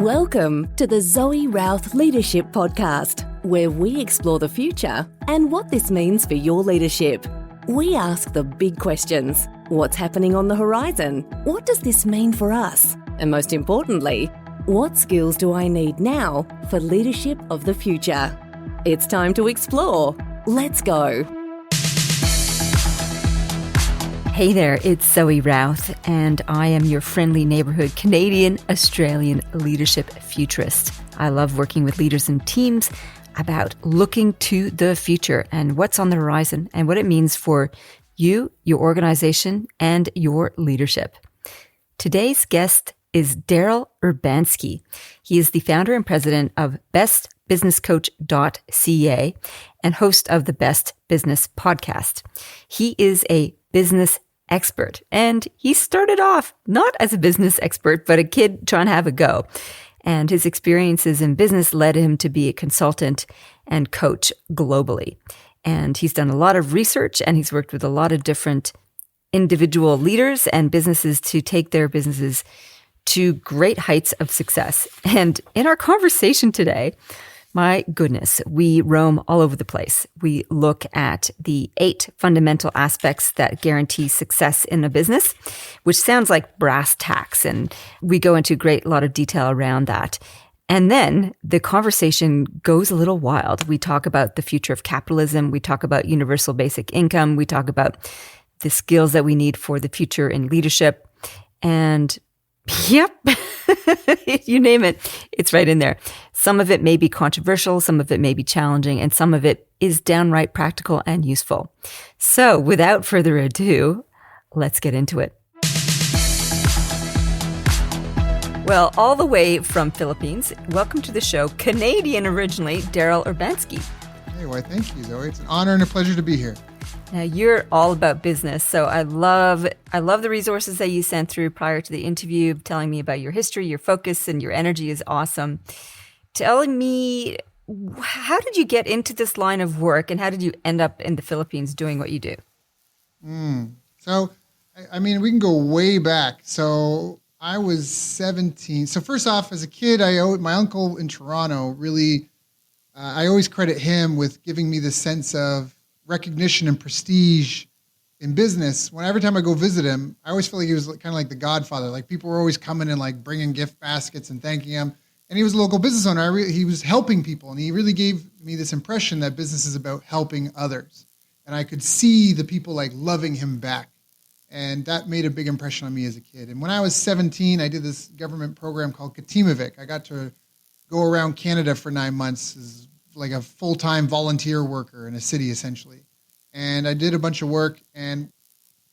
Welcome to the Zoe Routh Leadership Podcast, where we explore the future and what this means for your leadership. We ask the big questions. What's happening on the horizon? What does this mean for us? And most importantly, what skills do I need now for leadership of the future? It's time to explore. Let's go. Hey there, it's Zoe Routh, and I am your friendly neighborhood Canadian-Australian leadership futurist. I love working with leaders and teams about looking to the future and what's on the horizon and what it means for you, your organization, and your leadership. Today's guest is Daryl Urbanski. He is the founder and president of bestbusinesscoach.ca and host of the Best Business Podcast. He is a business expert, and he started off not as a business expert, but a kid trying to have a go. And his experiences in business led him to be a consultant and coach globally. And he's done a lot of research, and he's worked with a lot of different individual leaders and businesses to take their businesses to great heights of success. And in our conversation today, my goodness, we roam all over the place. We look at the 8 fundamental aspects that guarantee success in a business, which sounds like brass tacks, and we go into a great lot of detail around that. And then the conversation goes a little wild. We talk about the future of capitalism. We talk about universal basic income. We talk about the skills that we need for the future in leadership. And yep, you name it, it's right in there. Some of it may be controversial, some of it may be challenging, and some of it is downright practical and useful. So without further ado, let's get into it. Well, all the way from Philippines, welcome to the show, Canadian originally, Daryl Urbanski. Hey, well, thank you, Zoe. It's an honor and a pleasure to be here. Now, you're all about business, so I love the resources that you sent through prior to the interview, telling me about your history, your focus, and your energy is awesome. Telling me, how did you get into this line of work, and how did you end up in the Philippines doing what you do? So, I mean, we can go way back. So I was 17. So first off, as a kid, my uncle in Toronto really, I always credit him with giving me the sense of recognition and prestige in business. Every time I go visit him, I always feel like he was kind of like the godfather. Like people were always coming and like bringing gift baskets and thanking him. And he was a local business owner. He was helping people, and he really gave me this impression that business is about helping others. And I could see the people like loving him back. And that made a big impression on me as a kid. And when I was 17, I did this government program called Acutely. I got to go around Canada for 9 months as like a full-time volunteer worker in a city, essentially. And I did a bunch of work. And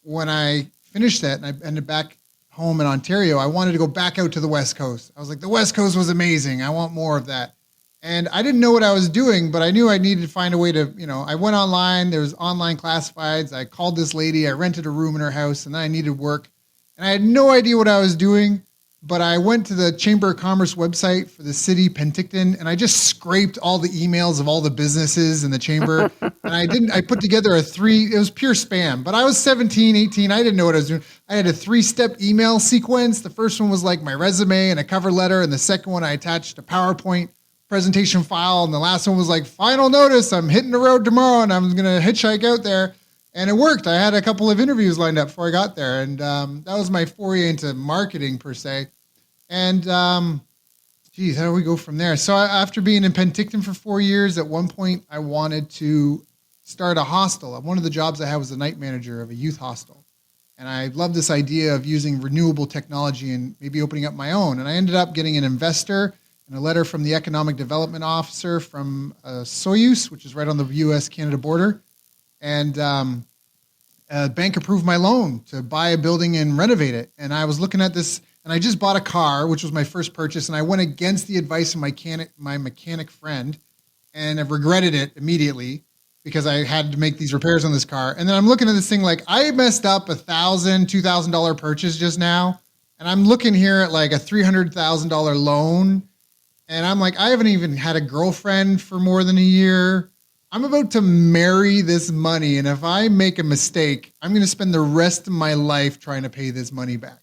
when I finished that and I ended back home in Ontario, I wanted to go back out to the West Coast. I was like, the West Coast was amazing. I want more of that. And I didn't know what I was doing, but I knew I needed to find a way to, I went online. There was online classifieds. I called this lady. I rented a room in her house, and then I needed work. And I had no idea what I was doing. But I went to the Chamber of Commerce website for the city, Penticton, and I just scraped all the emails of all the businesses in the chamber. And I put together it was pure spam. But I was 17, 18, I didn't know what I was doing. I had a 3-step email sequence. The first one was like my resume and a cover letter. And the second one, I attached a PowerPoint presentation file. And the last one was like, final notice, I'm hitting the road tomorrow and I'm going to hitchhike out there. And it worked. I had a couple of interviews lined up before I got there. And that was my foray into marketing, per se. And, how do we go from there? So after being in Penticton for 4 years, at one point, I wanted to start a hostel. One of the jobs I had was the night manager of a youth hostel. And I loved this idea of using renewable technology and maybe opening up my own. And I ended up getting an investor and a letter from the economic development officer from Soyuz, which is right on the U.S.-Canada border. And a bank approved my loan to buy a building and renovate it. And I was looking at this, and I just bought a car, which was my first purchase, and I went against the advice of my mechanic friend, and I've regretted it immediately because I had to make these repairs on this car. And then I'm looking at this thing like, I messed up $1,000, $2,000 purchase just now, and I'm looking here at like a $300,000 loan, and I'm like, I haven't even had a girlfriend for more than a year. I'm about to marry this money, and if I make a mistake, I'm going to spend the rest of my life trying to pay this money back.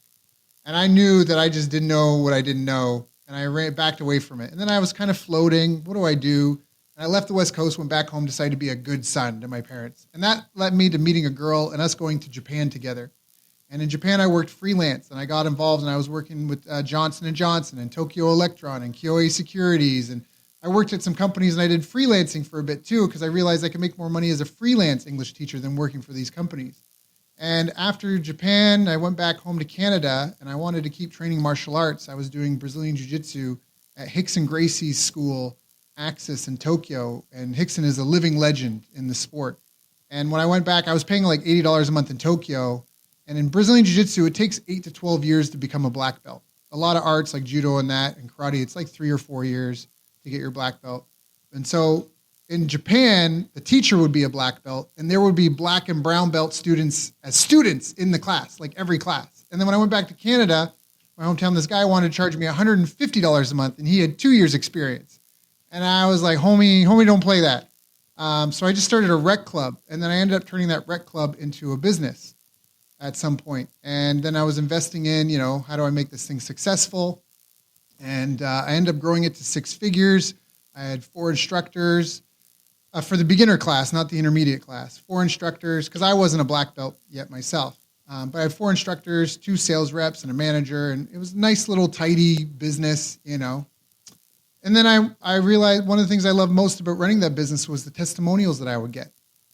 And I knew that I just didn't know what I didn't know. and I backed away from it. And then I was kind of floating. What do I do? And I left the West Coast, went back home, decided to be a good son to my parents. And that led me to meeting a girl and us going to Japan together. And in Japan, I worked freelance, and I got involved, and I was working with Johnson & Johnson and Tokyo Electron and Kyoei Securities. And I worked at some companies, and I did freelancing for a bit too, because I realized I could make more money as a freelance English teacher than working for these companies. And after Japan, I went back home to Canada, and I wanted to keep training martial arts. I was doing Brazilian Jiu-Jitsu at Rickson Gracie's school, Axis in Tokyo, and Rickson is a living legend in the sport. And when I went back, I was paying like $80 a month in Tokyo. And in Brazilian Jiu-Jitsu, it takes 8 to 12 years to become a black belt. A lot of arts like judo and that, and karate, it's like 3 or 4 years to get your black belt. And so in Japan, the teacher would be a black belt, and there would be black and brown belt students as students in the class, like every class. And then when I went back to Canada, my hometown, this guy wanted to charge me $150 a month, and he had 2 years experience. And I was like, homie, don't play that. So I just started a rec club, and then I ended up turning that rec club into a business at some point. And then I was investing in, how do I make this thing successful? And I ended up growing it to 6 figures. I had 4 instructors for the beginner class, not the intermediate class. 4 instructors, because I wasn't a black belt yet myself. But I had 4 instructors, 2 sales reps, and a manager. And it was a nice little tidy business, And then I realized one of the things I loved most about running that business was the testimonials that I would get.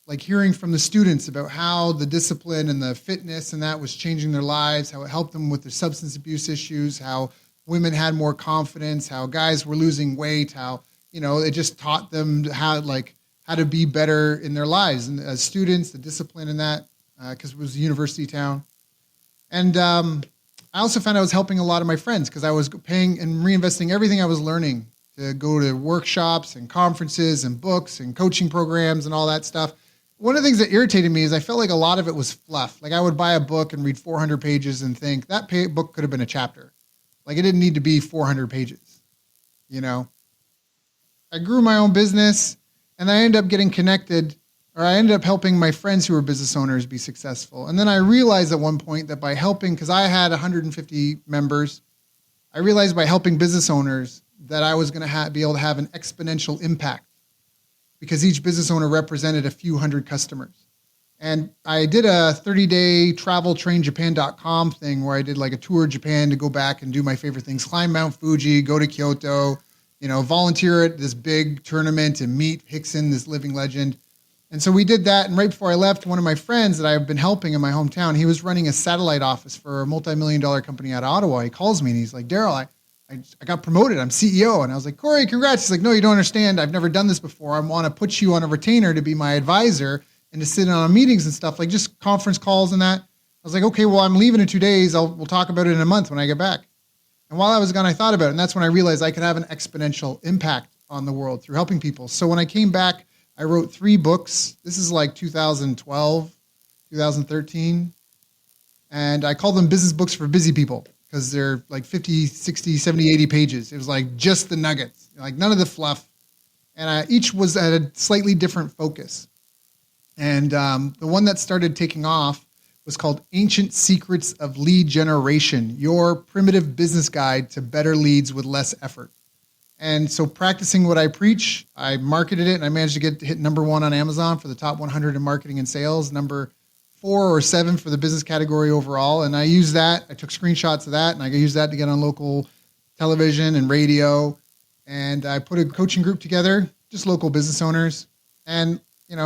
Like hearing from the students about how the discipline and the fitness and that was changing their lives, how it helped them with their substance abuse issues, how women had more confidence, how guys were losing weight, how, it just taught them how to be better in their lives. And as students, the discipline in that, because it was a university town. And I also found I was helping a lot of my friends because I was paying and reinvesting everything I was learning to go to workshops and conferences and books and coaching programs and all that stuff. One of the things that irritated me is I felt like a lot of it was fluff. Like I would buy a book and read 400 pages and think that book could have been a chapter. Like it didn't need to be 400 pages, I grew my own business and I ended up getting connected, or I ended up helping my friends who were business owners be successful. And then I realized at one point that by helping, because I had 150 members, I realized by helping business owners that I was going to be able to have an exponential impact, because each business owner represented a few hundred customers. And I did a 30-day traveltrainjapan.com thing where I did like a tour of Japan to go back and do my favorite things, climb Mount Fuji, go to Kyoto, volunteer at this big tournament and meet Rickson, this living legend. And so we did that. And right before I left, one of my friends that I've been helping in my hometown, he was running a satellite office for a multi-million-dollar company out of Ottawa. He calls me and he's like, Daryl, I got promoted. I'm CEO. And I was like, Corey, congrats. He's like, no, you don't understand. I've never done this before. I want to put you on a retainer to be my advisor and to sit in on meetings and stuff, like just conference calls and that. I was like, okay, well, I'm leaving in 2 days. We'll talk about it in a month when I get back. And while I was gone, I thought about it. And that's when I realized I could have an exponential impact on the world through helping people. So when I came back, I wrote 3 books. This is like 2012, 2013. And I called them business books for busy people, because they're like 50, 60, 70, 80 pages. It was like just the nuggets, like none of the fluff. And each was at a slightly different focus. And the one that started taking off was called Ancient Secrets of Lead Generation, Your Primitive Business Guide to Better Leads with Less Effort. And so practicing what I preach, I marketed it, and I managed to hit number 1 on Amazon for the top 100 in marketing and sales, number 4 or 7 for the business category overall. And I used that. I took screenshots of that, and I used that to get on local television and radio. And I put a coaching group together, just local business owners. And,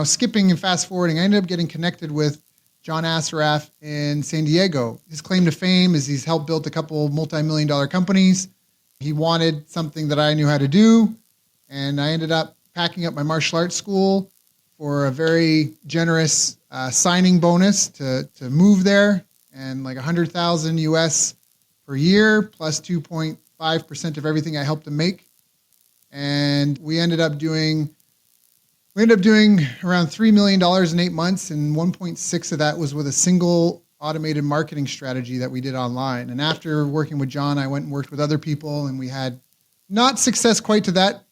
skipping and fast forwarding, I ended up getting connected with John Assaraf in San Diego. His claim to fame is he's helped build a couple multi-million-dollar companies. He wanted something that I knew how to do. And I ended up packing up my martial arts school for a very generous signing bonus to move there, and like 100,000 US per year plus 2.5% of everything I helped him make. And we ended up doing around $3 million in 8 months, and 1.6 of that was with a single automated marketing strategy that we did online. And after working with John, I went and worked with other people, and we had not success quite to that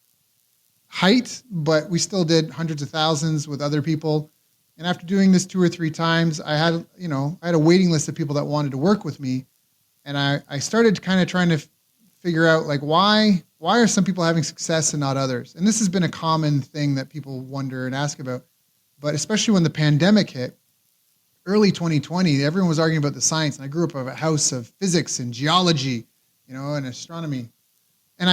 height, but we still did hundreds of thousands with other people. And after doing this 2 or 3 times, I had a waiting list of people that wanted to work with me. And I started kind of trying to figure out like why are some people having success and not others? And this has been a common thing that people wonder and ask about. But especially when the pandemic hit, early 2020, everyone was arguing about the science. And I grew up in a house of physics and geology, and astronomy. And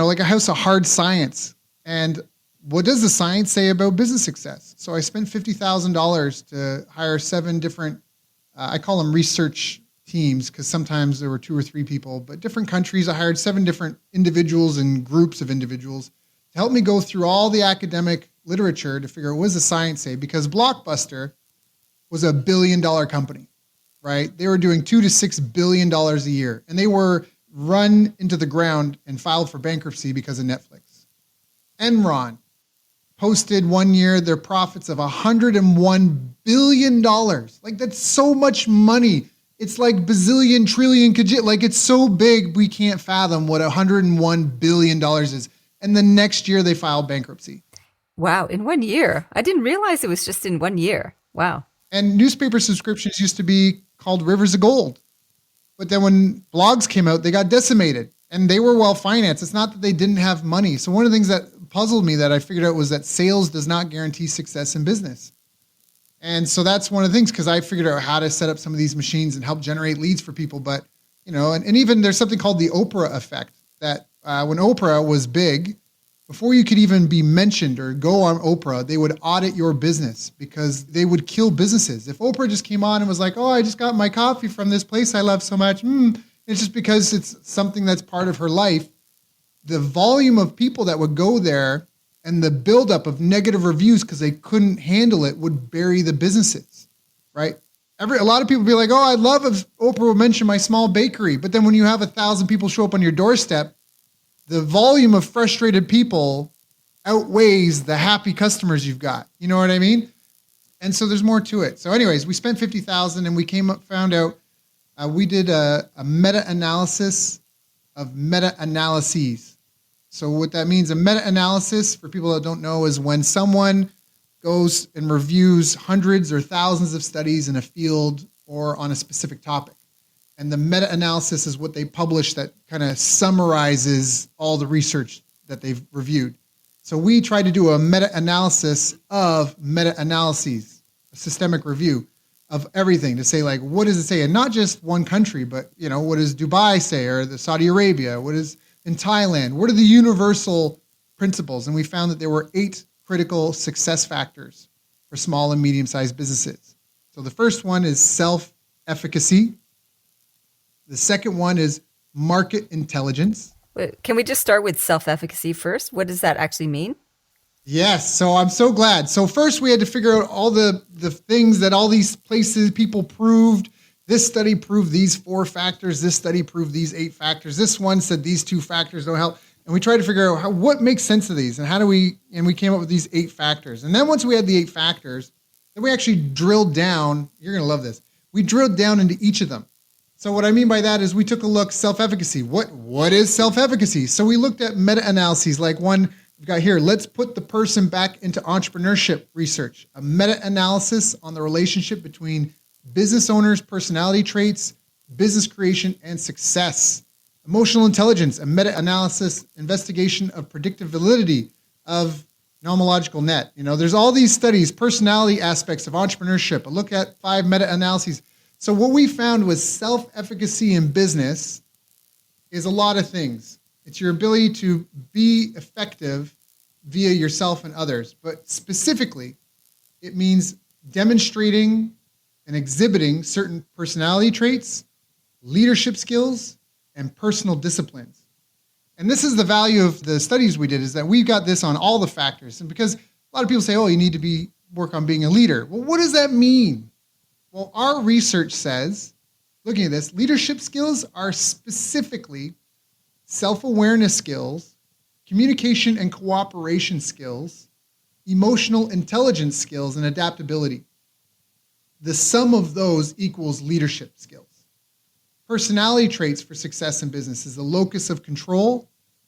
like a house of hard science. And what does the science say about business success? So I spent $50,000 to hire 7 different, I call them research teams, because sometimes there were 2 or 3 people, but different countries. I hired 7 different individuals and groups of individuals to help me go through all the academic literature to figure out what does the science say, because Blockbuster was a $1 billion company, right? They were doing $2 to $6 billion a year, and they were run into the ground and filed for bankruptcy because of Netflix. Enron posted one year their profits of $101 billion. Like, that's so much money. It's like bazillion, trillion, like it's so big we can't fathom what $101 billion is. And the next year they filed bankruptcy. Wow, in 1 year. I didn't realize it was just in 1 year. Wow. And newspaper subscriptions used to be called rivers of gold. But then when blogs came out, they got decimated and they were well financed. It's not that they didn't have money. So one of the things that puzzled me that I figured out was that sales does not guarantee success in business. And so that's one of the things, because I figured out how to set up some of these machines and help generate leads for people. But, and even there's something called the Oprah effect, that when Oprah was big, before you could even be mentioned or go on Oprah, they would audit your business because they would kill businesses. If Oprah just came on and was like, oh, I just got my coffee from this place I love so much, it's just because it's something that's part of her life. The volume of people that would go there and the buildup of negative reviews because they couldn't handle it would bury the businesses, right? A lot of people be like, oh, I'd love if Oprah would mention my small bakery. But then when you have 1,000 people show up on your doorstep, the volume of frustrated people outweighs the happy customers you've got. You know what I mean? And so there's more to it. So anyways, we spent $50,000 and we found out we did a meta-analysis of meta-analyses. So what that means, a meta-analysis, for people that don't know, is when someone goes and reviews hundreds or thousands of studies in a field or on a specific topic. And the meta-analysis is what they publish that kind of summarizes all the research that they've reviewed. So we tried to do a meta-analysis of meta-analyses, a systemic review of everything to say, like, what does it say? And not just one country, but, what does Dubai say, or the Saudi Arabia? What is in Thailand? What are the universal principles? And we found that there were 8 critical success factors for small and medium-sized businesses. So the first one is self-efficacy. The second one is market intelligence. Wait, can we just start with self-efficacy first? What does that actually mean? Yes, so I'm so glad. So first we had to figure out all the things that all these places people proved. This study proved these 4 factors. This study proved these 8 factors. This one said these 2 factors don't help. And we tried to figure out what makes sense of these and and we came up with these 8 factors. And then once we had the 8 factors, then we actually drilled down. You're going to love this. We drilled down into each of them. So what I mean by that is we took a look, self-efficacy. What is self-efficacy? So we looked at meta-analyses, like one we've got here. Let's put the person back into entrepreneurship research. A meta-analysis on the relationship between business owners' personality traits, business creation, and success. Emotional intelligence, a meta-analysis investigation of predictive validity of nomological net. There's all these studies, personality aspects of entrepreneurship. A look at 5 meta-analyses. So what we found was self-efficacy in business is a lot of things. It's your ability to be effective via yourself and others. But specifically, it means demonstrating and exhibiting certain personality traits, leadership skills, and personal disciplines. And this is the value of the studies we did, is that we've got this on all the factors. And because a lot of people say, oh, you need to work on being a leader. Well, what does that mean? Well, our research says, looking at this, leadership skills are specifically self-awareness skills, communication and cooperation skills, emotional intelligence skills, and adaptability. The sum of those equals leadership skills. Personality traits for success in business is the locus of control,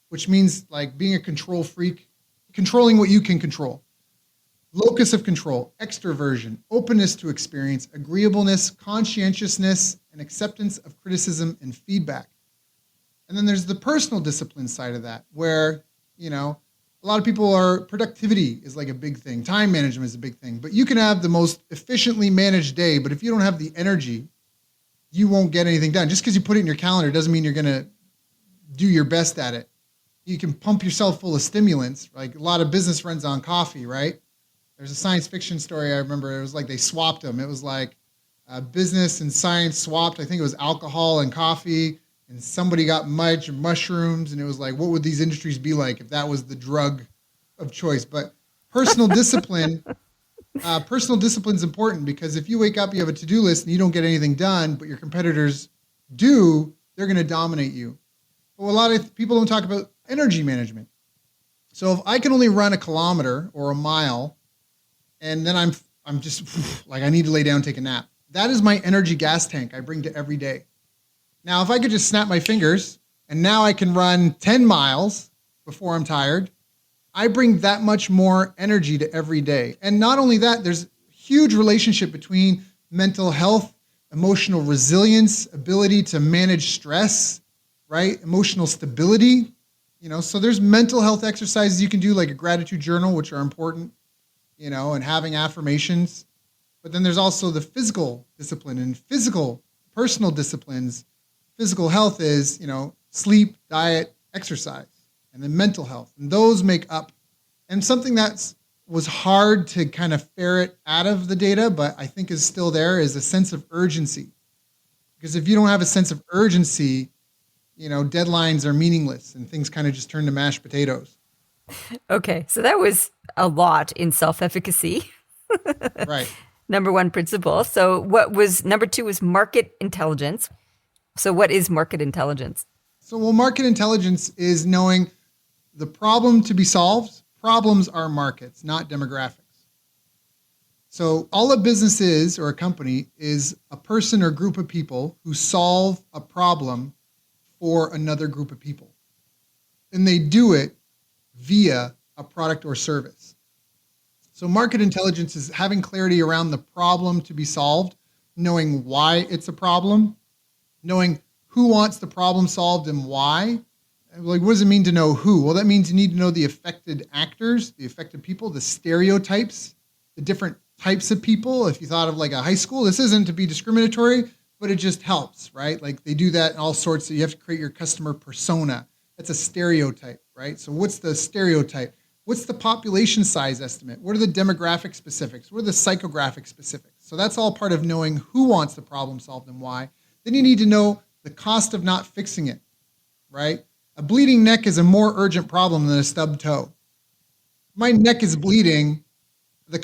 which means like being a control freak, controlling what you can control. Locus of control, extroversion, openness to experience, agreeableness, conscientiousness, and acceptance of criticism and feedback. And then there's the personal discipline side of that, where, a lot of people productivity is like a big thing. Time management is a big thing. But you can have the most efficiently managed day, but if you don't have the energy, you won't get anything done. Just because you put it in your calendar doesn't mean you're going to do your best at it. You can pump yourself full of stimulants. Like a lot of business runs on coffee, right? There's a science fiction story I remember. It was like they swapped them. It was like business and science swapped. I think it was alcohol and coffee. And somebody got mushrooms, and it was like, what would these industries be like if that was the drug of choice? But personal discipline is important, because if you wake up, you have a to-do list, and you don't get anything done, but your competitors do, they're going to dominate you. But a lot of people don't talk about energy management. So if I can only run a kilometer or a mile, and then I'm just like, I need to lay down and take a nap, that is my energy gas tank I bring to every day. Now, if I could just snap my fingers and now I can run 10 miles before I'm tired, I bring that much more energy to every day. And not only that, there's a huge relationship between mental health, emotional resilience, ability to manage stress, right? Emotional stability, so there's mental health exercises you can do, like a gratitude journal, which are important, and having affirmations. But then there's also the physical discipline and personal disciplines. Physical health is, sleep, diet, exercise, and then mental health. And those make up, and something that was hard to kind of ferret out of the data, but I think is still there, is a sense of urgency. Because if you don't have a sense of urgency, deadlines are meaningless and things kind of just turn to mashed potatoes. Okay, so that was a lot in self-efficacy. Right. Number one principle. So number two was market intelligence. So what is market intelligence? So, market intelligence is knowing the problem to be solved. Problems are markets, not demographics. So all a business is, or a company, is a person or group of people who solve a problem for another group of people. And they do it via a product or service. So market intelligence is having clarity around the problem to be solved, knowing why it's a problem, knowing who wants the problem solved and why. Like, what does it mean to know who? Well, that means you need to know the affected actors, the affected people, the stereotypes, the different types of people. If you thought of like a high school, this isn't to be discriminatory, but it just helps, right? Like they do that in all sorts. So you have to create your customer persona. That's a stereotype, right? So what's the stereotype? What's the population size estimate? What are the demographic specifics? What are the psychographic specifics? So that's all part of knowing who wants the problem solved and why. Then you need to know the cost of not fixing it, right? A bleeding neck is a more urgent problem than a stubbed toe. My neck is bleeding.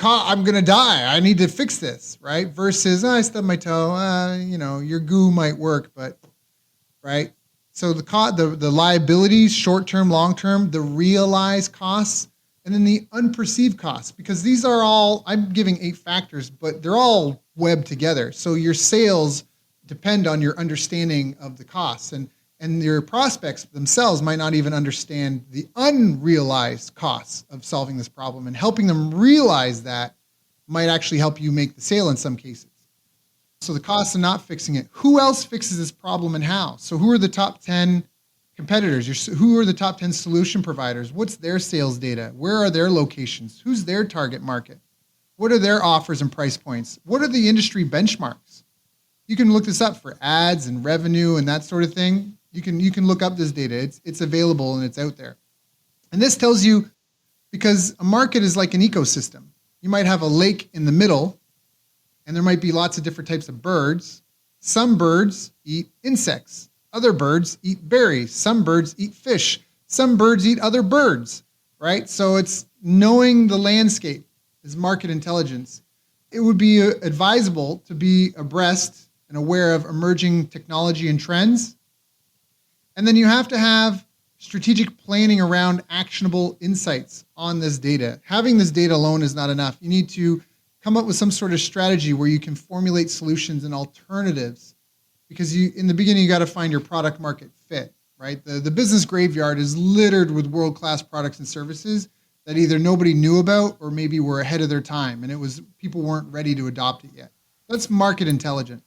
I'm going to die. I need to fix this, right? Versus, I stubbed my toe. Your goo might work, but, right? So the liabilities, short-term, long-term, the realized costs, and then the unperceived costs, because these are all, I'm giving 8 factors, but they're all webbed together. So your sales depend on your understanding of the costs, and your prospects themselves might not even understand the unrealized costs of solving this problem, and helping them realize that might actually help you make the sale in some cases. So the cost of not fixing it. Who else fixes this problem and how? So who are the top 10 competitors? Who are the top 10 solution providers? What's their sales data? Where are their locations? Who's their target market? What are their offers and price points? What are the industry benchmarks? You can look this up for ads and revenue and that sort of thing. You can look up this data. It's available and it's out there. And this tells you, because a market is like an ecosystem. You might have a lake in the middle, and there might be lots of different types of birds. Some birds eat insects. Other birds eat berries. Some birds eat fish. Some birds eat other birds, right? So it's knowing the landscape is market intelligence. It would be advisable to be abreast and aware of emerging technology and trends. And then you have to have strategic planning around actionable insights on this data. Having this data alone is not enough. You need to come up with some sort of strategy where you can formulate solutions and alternatives, because in the beginning, you got to find your product market fit, right? The business graveyard is littered with world-class products and services that either nobody knew about or maybe were ahead of their time, and people weren't ready to adopt it yet. That's market intelligence.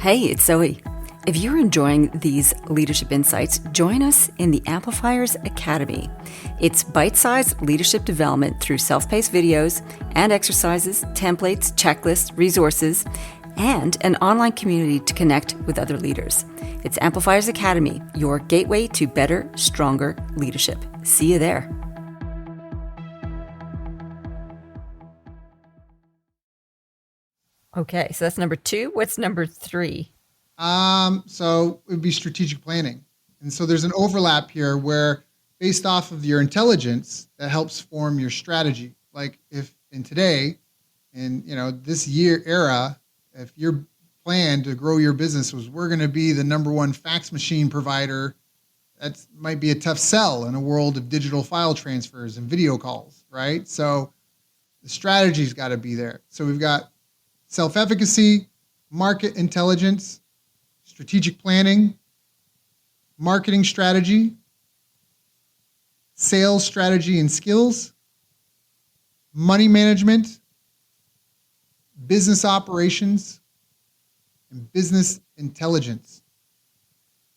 Hey, it's Zoe. If you're enjoying these leadership insights, join us in the Amplifiers Academy. It's bite-sized leadership development through self-paced videos and exercises, templates, checklists, resources, and an online community to connect with other leaders. It's Amplifiers Academy, your gateway to better, stronger leadership. See you there. Okay, so that's number 2. What's number 3? So it would be strategic planning. And so there's an overlap here where based off of your intelligence, that helps form your strategy. Like if in today, in this year era, if your plan to grow your business was we're going to be the number one fax machine provider, that might be a tough sell in a world of digital file transfers and video calls, right? So the strategy's got to be there. So we've got self-efficacy, market intelligence, strategic planning, marketing strategy, sales strategy and skills, money management, business operations, and business intelligence.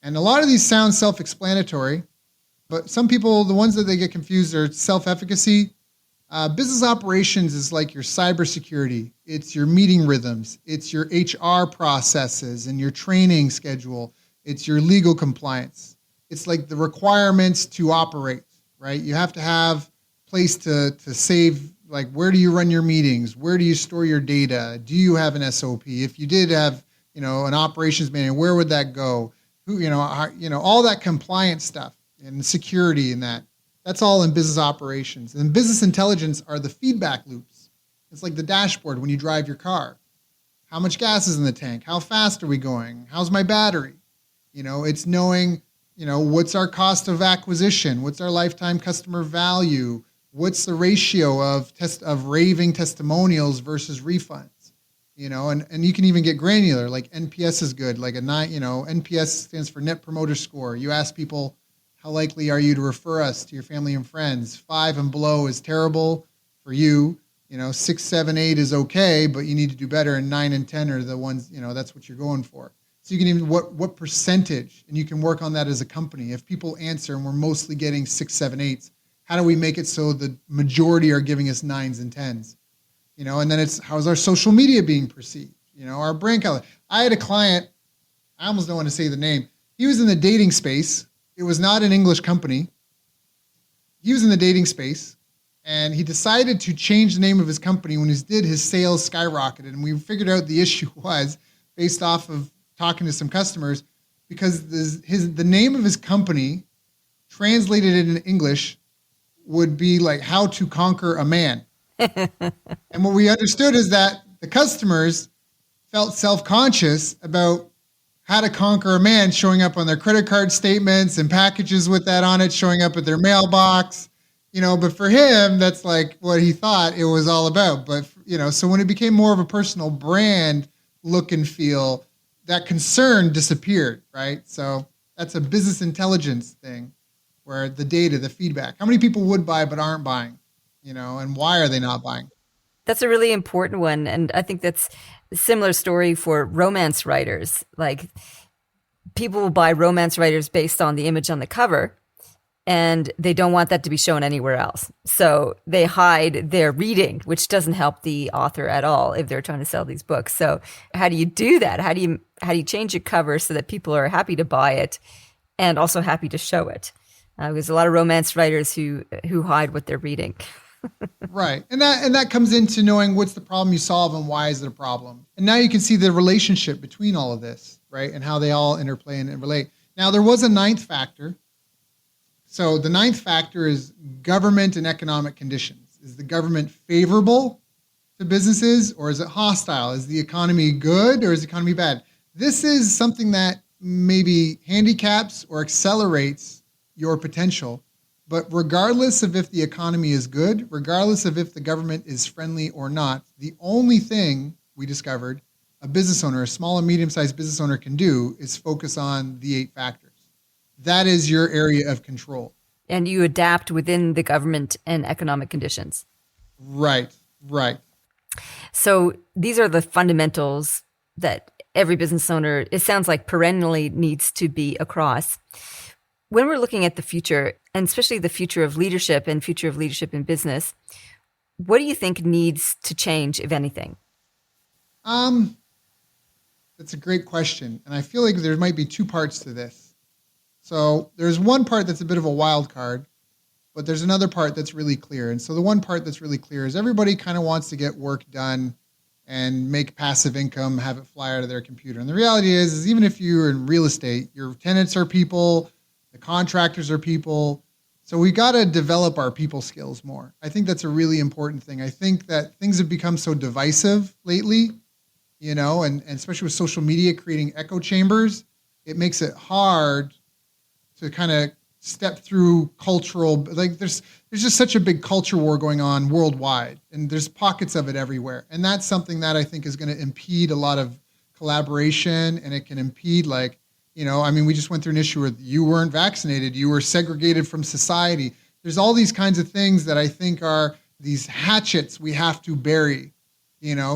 And a lot of these sound self-explanatory, but some people, the ones that they get confused are self-efficacy. Business operations is like your cybersecurity. It's your meeting rhythms. It's your HR processes and your training schedule. It's your legal compliance. It's like the requirements to operate, right? You have to have a place to save, like where do you run your meetings? Where do you store your data? Do you have an SOP? If you did have, an operations manual, where would that go? Who, all that compliance stuff and security and that. That's all in business operations. And business intelligence are the feedback loops. It's like the dashboard when you drive your car. How much gas is in the tank? How fast are we going? How's my battery? It's knowing, what's our cost of acquisition? What's our lifetime customer value? What's the ratio of raving testimonials versus refunds? And you can even get granular, like NPS is good, like a 9, NPS stands for Net Promoter Score. You ask people, how likely are you to refer us to your family and friends? 5 and below is terrible for you. 6, 7, 8 is okay, but you need to do better. And 9 and 10 are the ones, that's what you're going for. So you can even, what percentage, and you can work on that as a company. If people answer and we're mostly getting 6, 7, 8s, how do we make it so the majority are giving us 9s and 10s? And then it's how's our social media being perceived? Our brand color. I had a client, I almost don't want to say the name. He was in the dating space. It was not an English company. He was in the dating space, and he decided to change the name of his company. When he did, his sales skyrocketed, and we figured out the issue was based off of talking to some customers, because the name of his company, translated in English, would be like How to Conquer a Man. And what we understood is that the customers felt self-conscious about how to conquer a man showing up on their credit card statements and packages with that on it, showing up at their mailbox, but for him, that's like what he thought it was all about. But, so when it became more of a personal brand look and feel, that concern disappeared, right? So that's a business intelligence thing where the data, the feedback, how many people would buy but aren't buying, and why are they not buying? That's a really important one. And I think that's a similar story for romance writers. Like people will buy romance writers based on the image on the cover, and they don't want that to be shown anywhere else. So they hide their reading, which doesn't help the author at all if they're trying to sell these books. So how do you do that? How do you change your cover so that people are happy to buy it and also happy to show it? There's a lot of romance writers who hide what they're reading. Right. And that comes into knowing what's the problem you solve and why is it a problem. And now you can see the relationship between all of this, right? And how they all interplay and relate. Now, there was a 9th factor. So the 9th factor is government and economic conditions. Is the government favorable to businesses, or is it hostile? Is the economy good, or is the economy bad? This is something that maybe handicaps or accelerates your potential. But regardless of if the economy is good, regardless of if the government is friendly or not, the only thing we discovered a business owner, a small and medium-sized business owner can do is focus on the 8 factors. That is your area of control. And you adapt within the government and economic conditions. Right. So these are the fundamentals that every business owner, it sounds like perennially needs to be across. When we're looking at the future, and especially the future of leadership and future of leadership in business, what do you think needs to change, if anything? That's a great question. And I feel like there might be two parts to this. So there's one part that's a bit of a wild card, but there's another part that's really clear. And so the one part that's really clear is everybody kind of wants to get work done and make passive income, have it fly out of their computer. And the reality is even if you're in real estate, your tenants are people, the contractors are people. So we got to develop our people skills more. I think that's a really important thing. I think that things have become so divisive lately, and especially with social media creating echo chambers, it makes it hard to kind of step through cultural, like there's just such a big culture war going on worldwide, and there's pockets of it everywhere. And that's something that I think is going to impede a lot of collaboration, and it can impede we just went through an issue where you weren't vaccinated, you were segregated from society. There's all these kinds of things that I think are these hatchets we have to bury,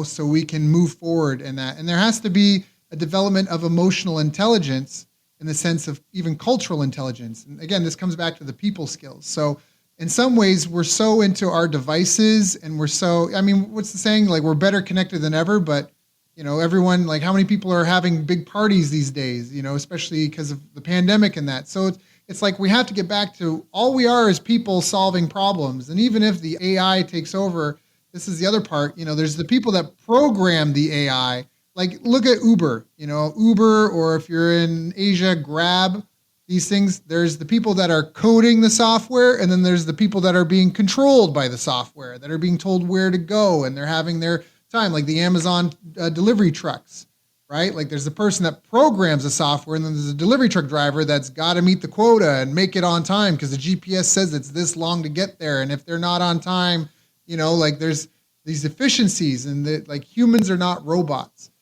so we can move forward in that. And there has to be a development of emotional intelligence in the sense of even cultural intelligence. And again, this comes back to the people skills. So in some ways, we're so into our devices and we're so, what's the saying? Like, we're better connected than ever, but everyone, like how many people are having big parties these days, especially because of the pandemic and that. So it's like we have to get back to all we are is people solving problems. And even if the AI takes over, this is the other part, there's the people that program the AI. Like look at Uber, or if you're in Asia, Grab, these things. There's the people that are coding the software, and then there's the people that are being controlled by the software, that are being told where to go, and they're having their time, like the Amazon delivery trucks, right? Like there's the person that programs the software, and then there's a delivery truck driver that's got to meet the quota and make it on time because the GPS says it's this long to get there. And if they're not on time, there's these efficiencies, and like humans are not robots.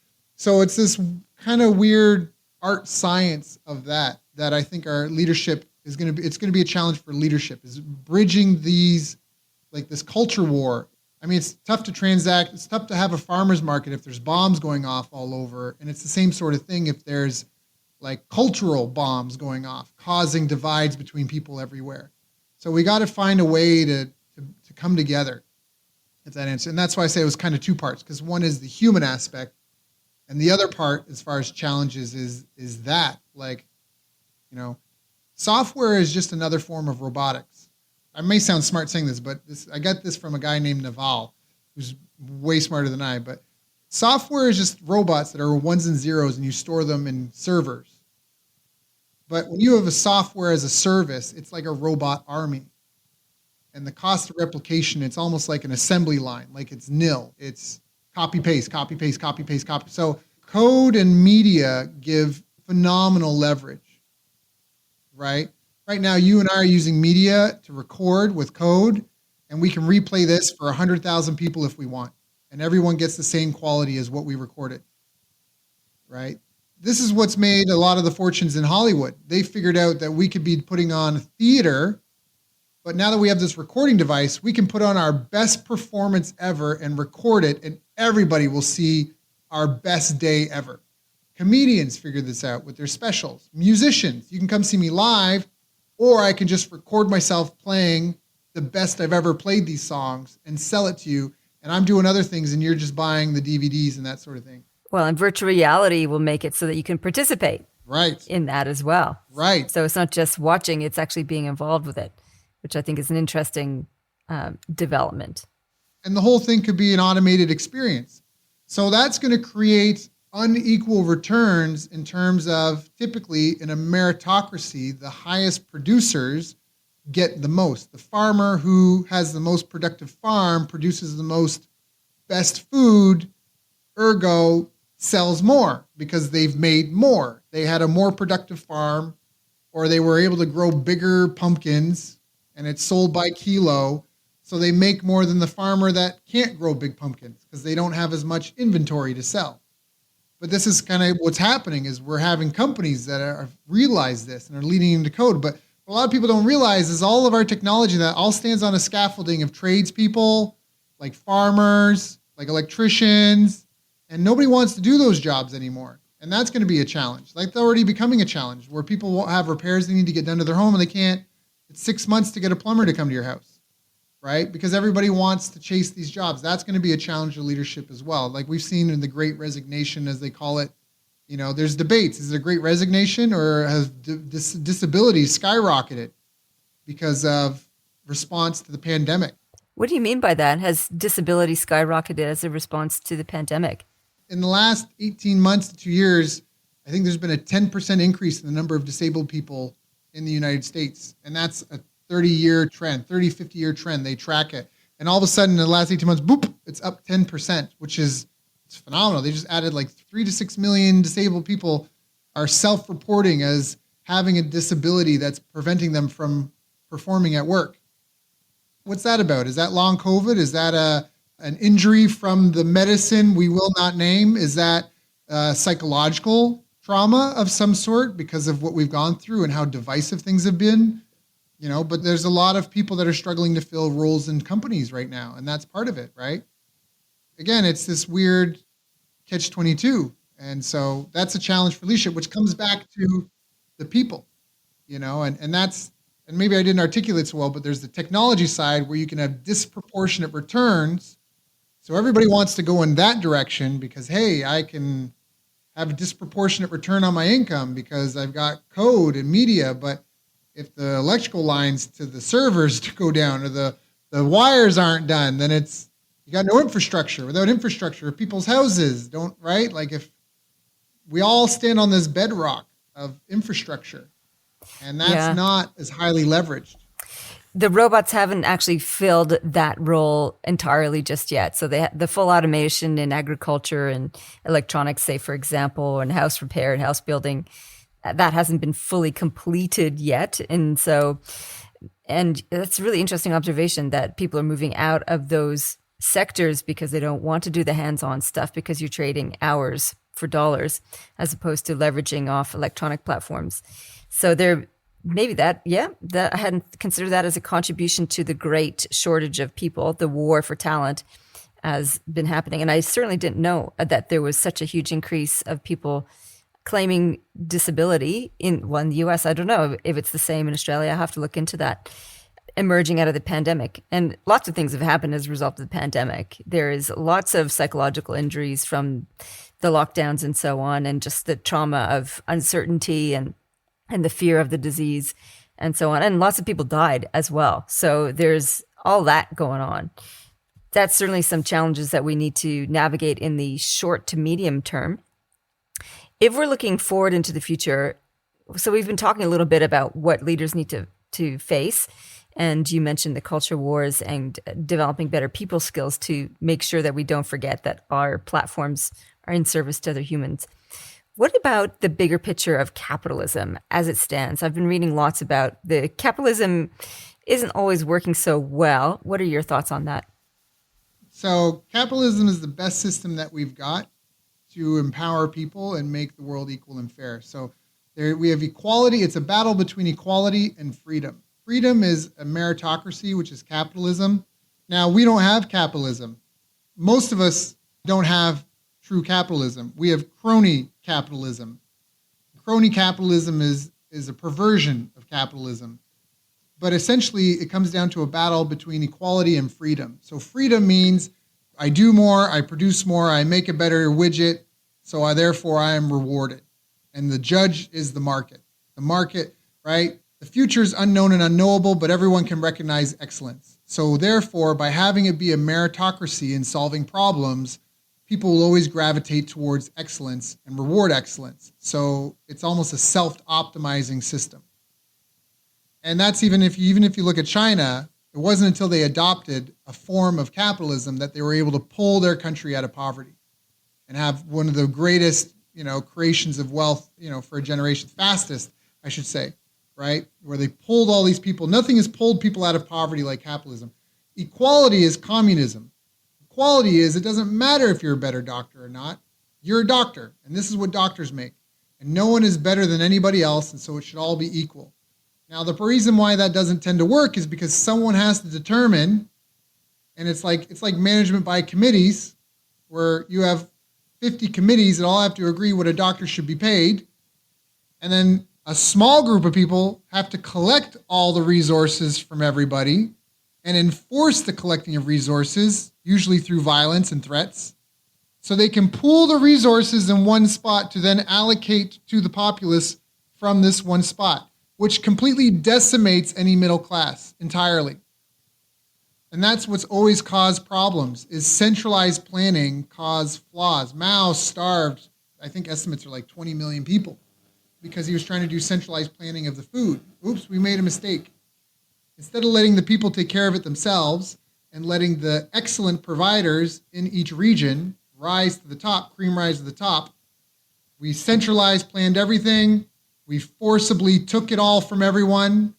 So it's this kind of weird art science of that I think our leadership is going to be a challenge for leadership, is bridging these, like this culture war. It's tough to transact. It's tough to have a farmer's market if there's bombs going off all over. And it's the same sort of thing if there's like cultural bombs going off, causing divides between people everywhere. So we got to find a way to come together, if that answer. And that's why I say it was kind of two parts, because one is the human aspect, and the other part, as far as challenges, is that, software is just another form of robotics. I may sound smart saying this, but I got this from a guy named Naval, who's way smarter than I. But software is just robots that are ones and zeros, and you store them in servers. But when you have a software as a service, it's like a robot army. And the cost of replication, it's almost like an assembly line, like it's nil. It's copy, paste, copy, paste, copy, paste, copy. So code and media give phenomenal leverage, right? Right now, you and I are using media to record with code, and we can replay this for 100,000 people if we want. And everyone gets the same quality as what we recorded, right? This is what's made a lot of the fortunes in Hollywood. They figured out that we could be putting on theater, but now that we have this recording device, we can put on our best performance ever and record it, and everybody will see our best day ever. Comedians figured this out with their specials. Musicians, you can come see me live, or I can just record myself playing the best I've ever played these songs and sell it to you. And I'm doing other things, and you're just buying the DVDs and that sort of thing. Well, and virtual reality will make it so that you can participate in that as well. Right. So it's not just watching, it's actually being involved with it, which I think is an interesting development. And the whole thing could be an automated experience. So that's going to create unequal returns in terms of, typically in a meritocracy, the highest producers get the most. The farmer who has the most productive farm produces the most best food, ergo sells more because they've made more. They had a more productive farm, or they were able to grow bigger pumpkins, and it's sold by kilo. So they make more than the farmer that can't grow big pumpkins because they don't have as much inventory to sell. But this is kind of what's happening, is we're having companies that have realized this and are leading into code. But what a lot of people don't realize is all of our technology that all stands on a scaffolding of tradespeople, like farmers, like electricians, and nobody wants to do those jobs anymore. And that's going to be a challenge. Like, they're already becoming a challenge where people won't have repairs they need to get done to their home and they can't. It's 6 months to get a plumber to come to your house, right? Because everybody wants to chase these jobs. That's going to be a challenge to leadership as well. Like we've seen in the Great Resignation, as they call it, there's debates. Is it a Great Resignation, or has disability skyrocketed because of response to the pandemic? What do you mean by that? Has disability skyrocketed as a response to the pandemic? In the last 18 months to 2 years, I think there's been a 10% increase in the number of disabled people in the United States. And that's a 30-year trend, 30, 50-year trend. They track it. And all of a sudden, in the last 18 months, boop, it's up 10%, which is phenomenal. They just added like 3 to 6 million disabled people are self-reporting as having a disability that's preventing them from performing at work. What's that about? Is that long COVID? Is that an injury from the medicine we will not name? Is that psychological trauma of some sort because of what we've gone through and how divisive things have been? But there's a lot of people that are struggling to fill roles in companies right now, and that's part of it, right? Again, it's this weird catch-22. And so that's a challenge for leadership, which comes back to the people, and maybe I didn't articulate so well, but there's the technology side where you can have disproportionate returns. So everybody wants to go in that direction because, hey, I can have a disproportionate return on my income because I've got code and media. But if the electrical lines to the servers to go down or the wires aren't done, then you got no infrastructure. Without infrastructure, people's houses don't, right? Like, if we all stand on this bedrock of infrastructure, and that's not as highly leveraged. The robots haven't actually filled that role entirely just yet. So the full automation in agriculture and electronics, say, for example, and house repair and house building, that hasn't been fully completed yet. And that's a really interesting observation that people are moving out of those sectors because they don't want to do the hands-on stuff because you're trading hours for dollars as opposed to leveraging off electronic platforms. So that I hadn't considered that as a contribution to the great shortage of people. The war for talent has been happening. And I certainly didn't know that there was such a huge increase of people claiming disability in the US. I don't know if it's the same in Australia. I have to look into that. Emerging out of the pandemic. And lots of things have happened as a result of the pandemic. There is lots of psychological injuries from the lockdowns and so on, and just the trauma of uncertainty and the fear of the disease and so on. And lots of people died as well. So there's all that going on. That's certainly some challenges that we need to navigate in the short to medium term. If we're looking forward into the future, so we've been talking a little bit about what leaders need to face. And you mentioned the culture wars and developing better people skills to make sure that we don't forget that our platforms are in service to other humans. What about the bigger picture of capitalism as it stands? I've been reading lots about the capitalism isn't always working so well. What are your thoughts on that? So capitalism is the best system that we've got to empower people and make the world equal and fair. So we have equality. It's a battle between equality and freedom. Freedom is a meritocracy, which is capitalism. Now, we don't have capitalism. Most of us don't have true capitalism. We have crony capitalism. Crony capitalism is a perversion of capitalism. But essentially, it comes down to a battle between equality and freedom. So freedom means I do more, I produce more, I make a better widget, so therefore I am rewarded. And the judge is the market. The market, right? The future is unknown and unknowable, but everyone can recognize excellence. So therefore, by having it be a meritocracy in solving problems, people will always gravitate towards excellence and reward excellence. So it's almost a self-optimizing system. And that's even if you look at China, it wasn't until they adopted a form of capitalism that they were able to pull their country out of poverty and have one of the greatest, creations of wealth, for a generation, fastest, I should say, right? Where they pulled all these people. Nothing has pulled people out of poverty like capitalism. Equality is communism. Equality is it doesn't matter if you're a better doctor or not. You're a doctor, and this is what doctors make. And no one is better than anybody else, and so it should all be equal. Now, the reason why that doesn't tend to work is because someone has to determine, and it's like management by committees, where you have 50 committees that all have to agree what a doctor should be paid. And then a small group of people have to collect all the resources from everybody and enforce the collecting of resources, usually through violence and threats, so they can pool the resources in one spot to then allocate to the populace from this one spot, which completely decimates any middle class entirely. And that's what's always caused problems, is centralized planning caused flaws. Mao starved, I think estimates are like 20 million people, because he was trying to do centralized planning of the food. Oops, we made a mistake. Instead of letting the people take care of it themselves and letting the excellent providers in each region rise to the top, cream rise to the top, we centralized, planned everything. We forcibly took it all from everyone.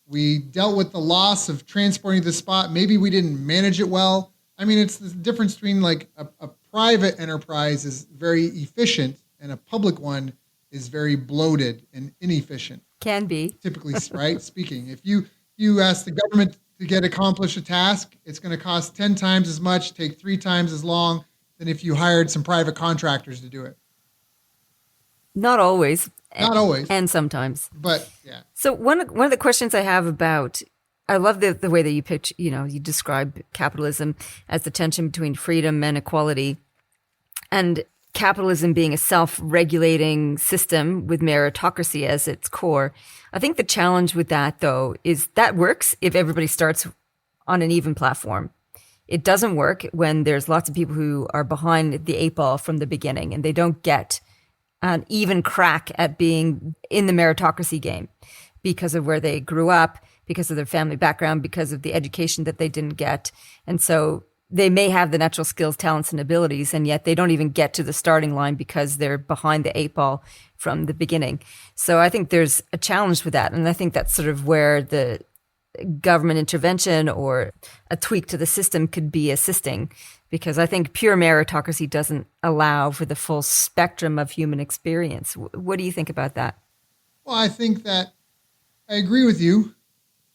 We dealt with the loss of transporting to the spot. Maybe we didn't manage it well. I mean, it's the difference between like a private enterprise is very efficient and a public one is very bloated and inefficient. Can be. Typically, right? Speaking, if you ask the government to accomplish a task, it's going to cost 10 times as much, take 3 times as long than if you hired some private contractors to do it. Not always. Not always. And sometimes. But yeah. So one of the questions I have about, I love the way that you pitch, you describe capitalism as the tension between freedom and equality, and capitalism being a self-regulating system with meritocracy as its core. I think the challenge with that, though, is that works if everybody starts on an even platform. It doesn't work when there's lots of people who are behind the 8 ball from the beginning and they don't get an even crack at being in the meritocracy game because of where they grew up, because of their family background, because of the education that they didn't get. And so they may have the natural skills, talents, and abilities, and yet they don't even get to the starting line because they're behind the 8 ball from the beginning. So I think there's a challenge with that. And I think that's sort of where the government intervention or a tweak to the system could be assisting, because I think pure meritocracy doesn't allow for the full spectrum of human experience. What do you think about that? Well, I think that I agree with you.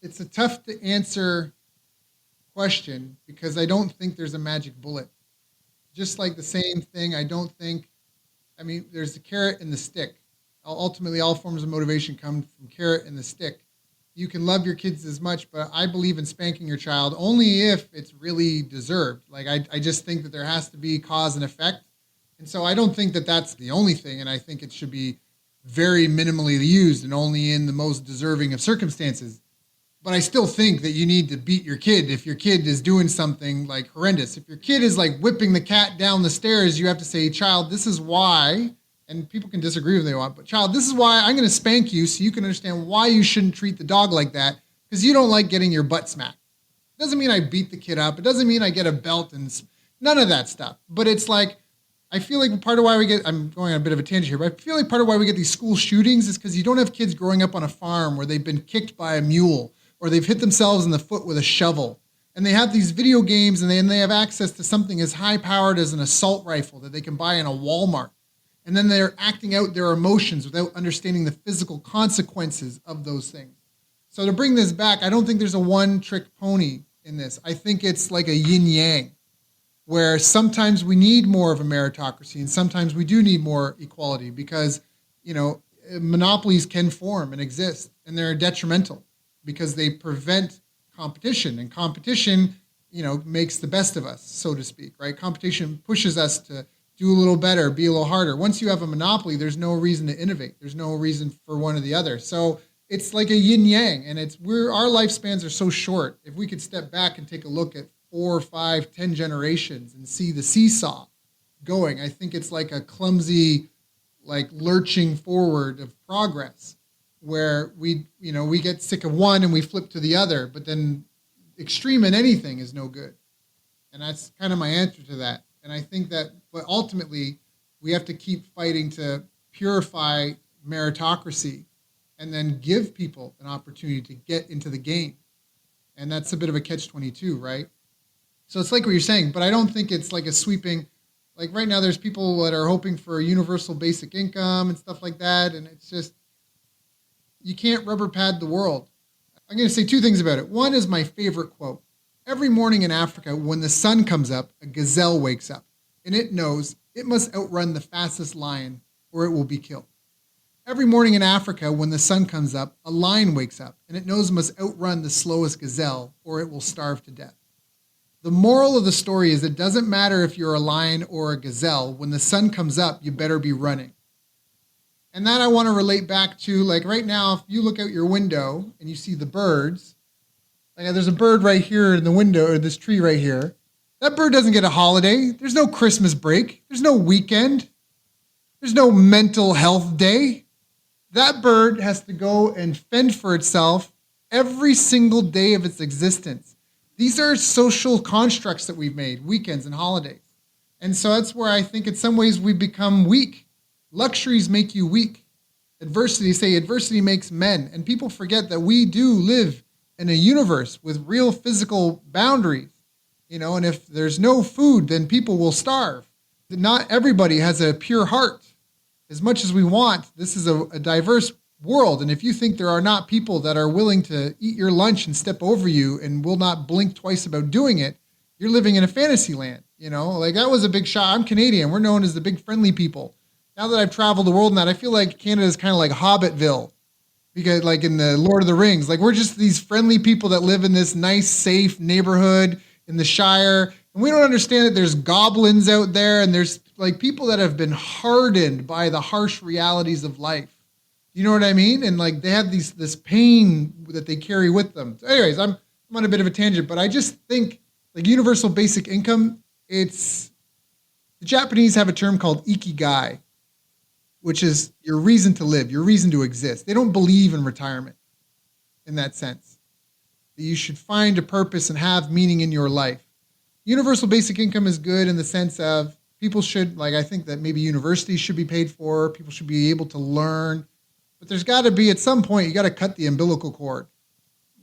It's a tough to answer question because I don't think there's a magic bullet. Just like the same thing, there's the carrot and the stick. Ultimately, all forms of motivation come from carrot and the stick. You can love your kids as much, but I believe in spanking your child only if it's really deserved. Like, I just think that there has to be cause and effect. And so I don't think that that's the only thing. And I think it should be very minimally used and only in the most deserving of circumstances. But I still think that you need to beat your kid if your kid is doing something like horrendous. If your kid is like whipping the cat down the stairs, you have to say, child, this is why. And people can disagree if they want, but child, this is why I'm going to spank you so you can understand why you shouldn't treat the dog like that, because you don't like getting your butt smacked. It doesn't mean I beat the kid up. It doesn't mean I get a belt and none of that stuff. But it's like, I feel like part of why I'm going on a bit of a tangent here, but I feel like part of why we get these school shootings is because you don't have kids growing up on a farm where they've been kicked by a mule or they've hit themselves in the foot with a shovel. And they have these video games and they have access to something as high powered as an assault rifle that they can buy in a Walmart. And then they're acting out their emotions without understanding the physical consequences of those things. So to bring this back, I don't think there's a one-trick pony in this. I think it's like a yin-yang, where sometimes we need more of a meritocracy and sometimes we do need more equality because, monopolies can form and exist and they're detrimental because they prevent competition. And competition, makes the best of us, so to speak, right? Competition pushes us to do a little better, be a little harder. Once you have a monopoly, there's no reason to innovate. There's no reason for one or the other. So it's like a yin yang, and our lifespans are so short. If we could step back and take a look at 4, 5, 10 generations and see the seesaw going, I think it's like a clumsy, like lurching forward of progress, where we get sick of one and we flip to the other. But then extreme in anything is no good, and that's kind of my answer to that. And I think that, but ultimately, we have to keep fighting to purify meritocracy and then give people an opportunity to get into the game. And that's a bit of a catch-22, right? So it's like what you're saying, but I don't think it's like a sweeping, like right now there's people that are hoping for a universal basic income and stuff like that. And it's just, you can't rubber pad the world. I'm going to say 2 things about it. One is my favorite quote. Every morning in Africa, when the sun comes up, a gazelle wakes up. and it knows it must outrun the fastest lion or it will be killed. Every morning in Africa, when the sun comes up, a lion wakes up, and it knows it must outrun the slowest gazelle or it will starve to death. The moral of the story is it doesn't matter if you're a lion or a gazelle. When the sun comes up, you better be running. And that I want to relate back to, like right now, if you look out your window and you see the birds, like there's a bird right here in the window, or this tree right here. That bird doesn't get a holiday. There's no Christmas break. There's no weekend. There's no mental health day. That bird has to go and fend for itself every single day of its existence. These are social constructs that we've made, weekends and holidays. And so that's where I think in some ways we become weak. Luxuries make you weak. Adversity makes men. And people forget that we do live in a universe with real physical boundaries. And if there's no food, then people will starve. Not everybody has a pure heart. As much as we want, this is a diverse world. And if you think there are not people that are willing to eat your lunch and step over you and will not blink twice about doing it, you're living in a fantasy land. Like that was a big shock. I'm Canadian. We're known as the big friendly people. Now that I've traveled the world and that, I feel like Canada is kind of like Hobbitville, because like in the Lord of the Rings, like we're just these friendly people that live in this nice, safe neighborhood in the Shire. And we don't understand that there's goblins out there and there's like people that have been hardened by the harsh realities of life. You know what I mean? And like they have this pain that they carry with them. So anyways, I'm on a bit of a tangent, but I just think like universal basic income, the Japanese have a term called ikigai, which is your reason to live, your reason to exist. They don't believe in retirement in that sense. That you should find a purpose and have meaning in your life. Universal basic income is good in the sense of people should, like I think that maybe universities should be paid for, people should be able to learn, but there's got to be at some point, you got to cut the umbilical cord.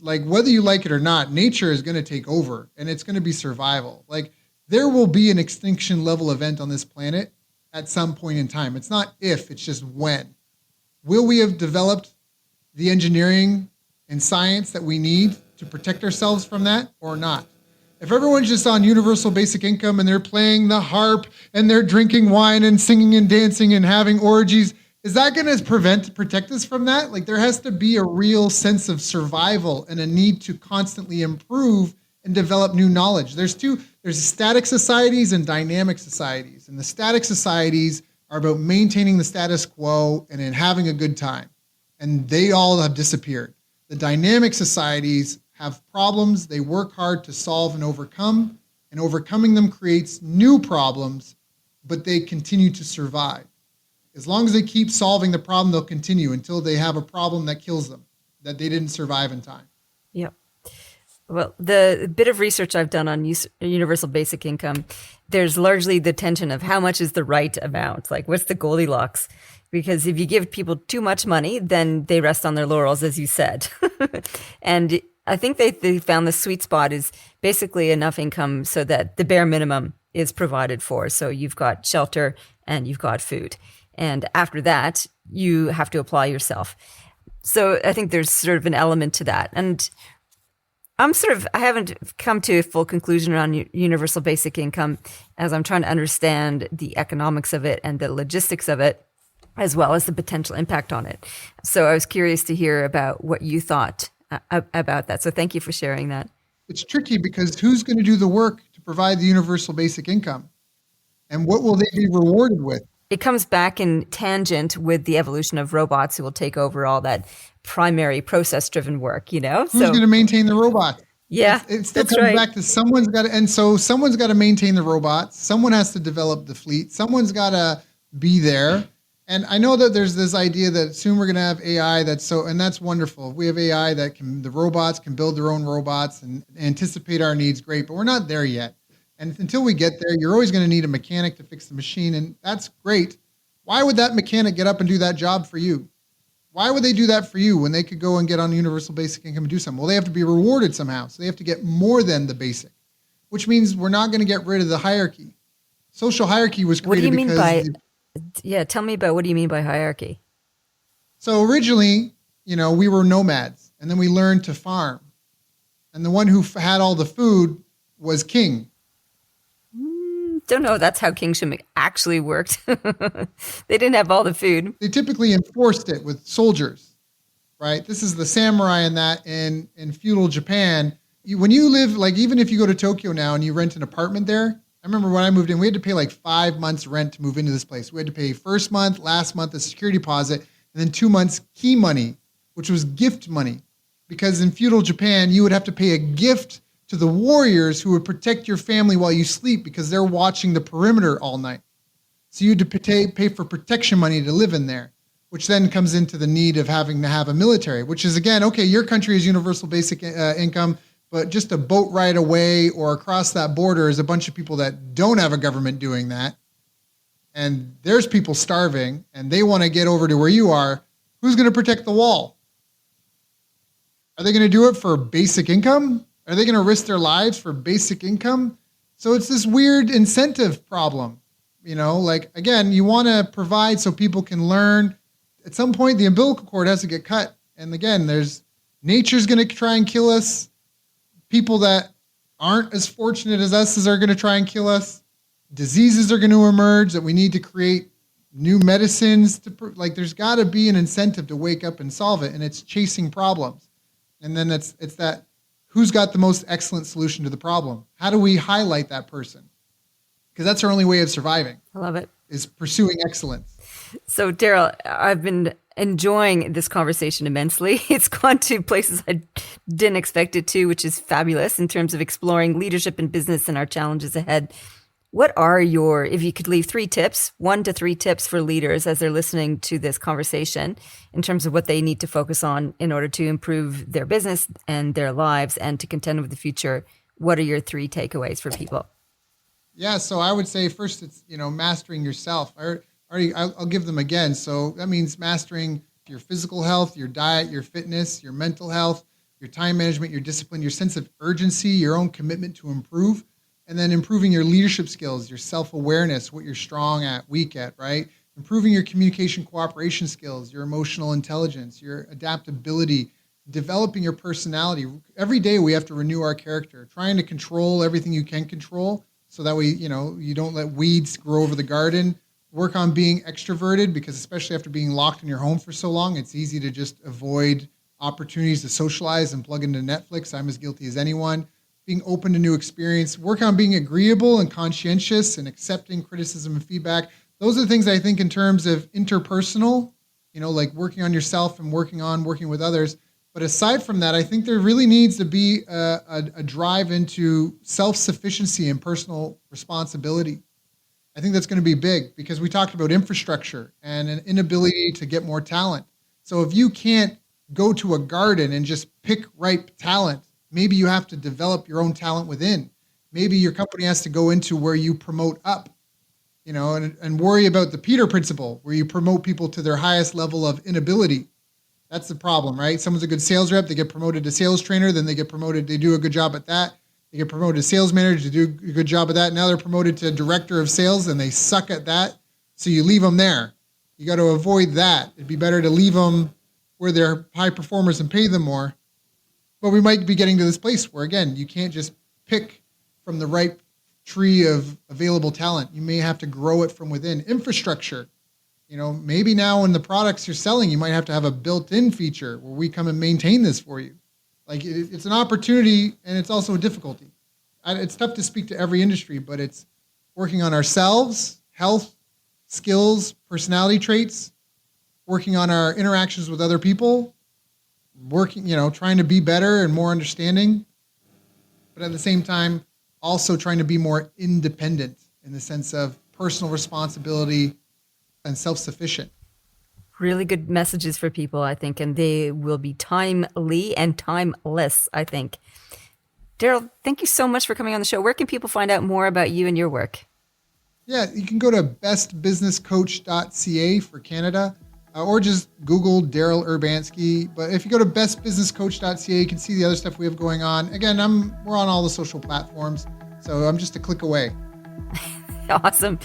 Like whether you like it or not, nature is going to take over and it's going to be survival. Like there will be an extinction level event on this planet at some point in time. It's not if, it's just when. Will we have developed the engineering and science that we need to protect ourselves from that or not? If everyone's just on universal basic income and they're playing the harp and they're drinking wine and singing and dancing and having orgies, is that going to protect us from that? Like there has to be a real sense of survival and a need to constantly improve and develop new knowledge. There's static societies and dynamic societies. And the static societies are about maintaining the status quo and in having a good time. And they all have disappeared. The dynamic societies have problems they work hard to solve and overcoming them creates new problems, but they continue to survive. As long as they keep solving the problem, they'll continue until they have a problem that kills them, that they didn't survive in time. Yep. Well, the bit of research I've done on universal basic income, there's largely the tension of how much is the right amount, like what's the Goldilocks? Because if you give people too much money, then they rest on their laurels, as you said. And I think they found the sweet spot is basically enough income so that the bare minimum is provided for. So you've got shelter and you've got food. And after that, you have to apply yourself. So I think there's sort of an element to that. And I haven't come to a full conclusion around universal basic income as I'm trying to understand the economics of it and the logistics of it, as well as the potential impact on it. So I was curious to hear about what you thought about that. So thank you for sharing that. It's tricky because who's going to do the work to provide the universal basic income? And what will they be rewarded with? It comes back in tangent with the evolution of robots who will take over all that primary process-driven work, Who's going to maintain the robot? Yeah, it still comes back to someone's got to maintain the robots. Someone has to develop the fleet. Someone's got to be there. And I know that there's this idea that soon we're going to have AI and that's wonderful. If we have AI the robots can build their own robots and anticipate our needs, great, but we're not there yet. And until we get there, you're always going to need a mechanic to fix the machine, and that's great. Why would that mechanic get up and do that job for you? Why would they do that for you when they could go and get on universal basic income and do something? Well, they have to be rewarded somehow, so they have to get more than the basic, which means we're not going to get rid of the hierarchy. Social hierarchy was created because... What do you mean by... tell me about what do you mean by hierarchy? So originally, we were nomads, and then we learned to farm. And the one who had all the food was king. Don't know if that's how kingship actually worked. They didn't have all the food. They typically enforced it with soldiers, right? This is the samurai in that in feudal Japan. When you live, like even if you go to Tokyo now and you rent an apartment there, I remember when I moved in, we had to pay like 5 months rent to move into this place. We had to pay first month, last month, a security deposit, and then 2 months key money, which was gift money. Because in feudal Japan, you would have to pay a gift to the warriors who would protect your family while you sleep because they're watching the perimeter all night. So you had to pay for protection money to live in there, which then comes into the need of having to have a military, which is, again, okay, your country is universal basic income, but just a boat ride away or across that border is a bunch of people that don't have a government doing that. And there's people starving and they want to get over to where you are. Who's going to protect the wall? Are they going to do it for basic income? Are they going to risk their lives for basic income? So it's this weird incentive problem. You know, like, again, you want to provide so people can learn. At some point, the umbilical cord has to get cut. And again, nature's going to try and kill us. People that aren't as fortunate as us are going to try and kill us. Diseases are going to emerge that we need to create new medicines. There's got to be an incentive to wake up and solve it. And it's chasing problems. And then it's that, who's got the most excellent solution to the problem? How do we highlight that person? Because that's our only way of surviving. I love it. Is pursuing excellence. So, Daryl, I've been enjoying this conversation immensely. It's gone to places I didn't expect it to, which is fabulous in terms of exploring leadership in business and our challenges ahead. What are if you could leave 3 tips, 1 to 3 tips for leaders as they're listening to this conversation in terms of what they need to focus on in order to improve their business and their lives and to contend with the future? What are your 3 takeaways for people? Yeah, so I would say first it's, mastering yourself. I'll give them again. So that means mastering your physical health, your diet, your fitness, your mental health, your time management, your discipline, your sense of urgency, your own commitment to improve. And then improving your leadership skills, your self-awareness, what you're strong at, weak at, right? Improving your communication cooperation skills, your emotional intelligence, your adaptability, developing your personality. Every day we have to renew our character, trying to control everything you can control so that way, you don't let weeds grow over the garden. Work on being extroverted because especially after being locked in your home for so long, it's easy to just avoid opportunities to socialize and plug into Netflix. I'm as guilty as anyone. Being open to new experience, work on being agreeable and conscientious and accepting criticism and feedback. Those are the things I think in terms of interpersonal, like working on yourself and working with others. But aside from that, I think there really needs to be a drive into self-sufficiency and personal responsibility. I think that's going to be big because we talked about infrastructure and an inability to get more talent. So if you can't go to a garden and just pick ripe talent, maybe you have to develop your own talent within. Maybe your company has to go into where you promote up, and worry about the Peter principle, where you promote people to their highest level of inability. That's the problem, right? Someone's a good sales rep, they get promoted to sales trainer, then they get promoted, they do a good job at that. They get promoted to sales manager, they do a good job at that. Now they're promoted to director of sales and they suck at that. So you leave them there. You got to avoid that. It'd be better to leave them where they're high performers and pay them more. But we might be getting to this place where, again, you can't just pick from the ripe tree of available talent. You may have to grow it from within. Infrastructure. Maybe now in the products you're selling, you might have to have a built-in feature where we come and maintain this for you. It's an opportunity and it's also a difficulty. It's tough to speak to every industry, but it's working on ourselves, health, skills, personality traits, working on our interactions with other people, working, trying to be better and more understanding, but at the same time, also trying to be more independent in the sense of personal responsibility and self-sufficient. Really good messages for people, I think, and they will be timely and timeless, I think. Daryl, thank you so much for coming on the show. Where can people find out more about you and your work? Yeah, you can go to bestbusinesscoach.ca for Canada. Or just Google Daryl Urbanski. But if you go to bestbusinesscoach.ca, you can see the other stuff we have going on. Again, we're on all the social platforms, so I'm just a click away. Awesome.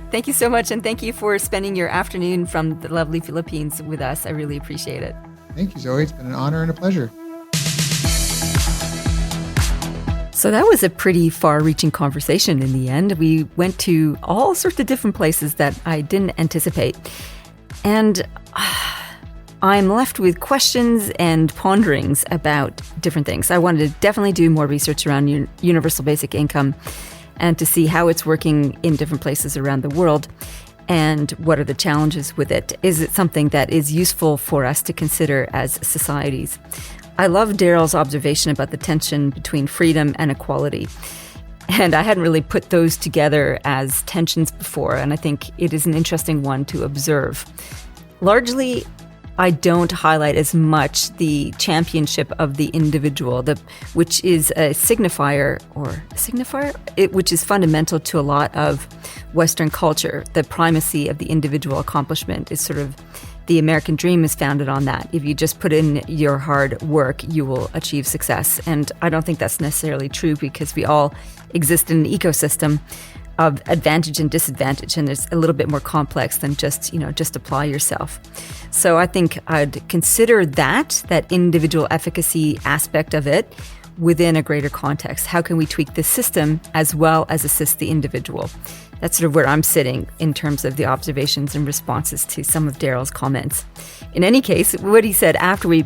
Thank you so much, and thank you for spending your afternoon from the lovely Philippines with us. I really appreciate it. Thank you, Zoe. It's been an honor and a pleasure. So that was a pretty far-reaching conversation in the end. We went to all sorts of different places that I didn't anticipate. And I'm left with questions and ponderings about different things. I wanted to definitely do more research around universal basic income and to see how it's working in different places around the world and what are the challenges with it. Is it something that is useful for us to consider as societies? I love Daryl's observation about the tension between freedom and equality. And I hadn't really put those together as tensions before, and I think it is an interesting one to observe. Largely, I don't highlight as much the championship of the individual, which is a signifier, which is fundamental to a lot of Western culture. The primacy of the individual accomplishment is sort of the American dream is founded on that. If you just put in your hard work, you will achieve success. And I don't think that's necessarily true because we all exist in an ecosystem of advantage and disadvantage, and it's a little bit more complex than just apply yourself. So I think I'd consider that individual efficacy aspect of it within a greater context. How can we tweak the system as well as assist the individual? That's sort of where I'm sitting in terms of the observations and responses to some of Daryl's comments. In any case, what he said after we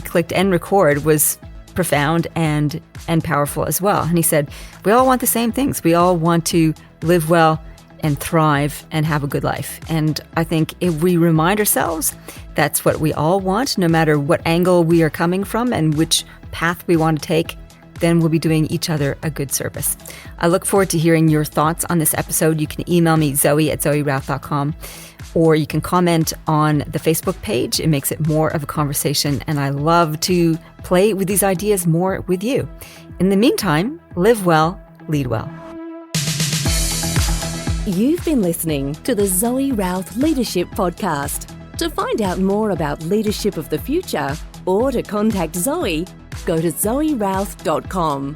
clicked end record was profound and powerful as well. And he said, we all want the same things. We all want to live well and thrive and have a good life. And I think if we remind ourselves that's what we all want, no matter what angle we are coming from and which path we want to take, then we'll be doing each other a good service. I look forward to hearing your thoughts on this episode. You can email me, zoe@zoerouth.com, or you can comment on the Facebook page. It makes it more of a conversation, and I love to play with these ideas more with you. In the meantime, live well, lead well. You've been listening to the Zoe Routh Leadership Podcast. To find out more about leadership of the future or to contact Zoe, go to zoerouth.com.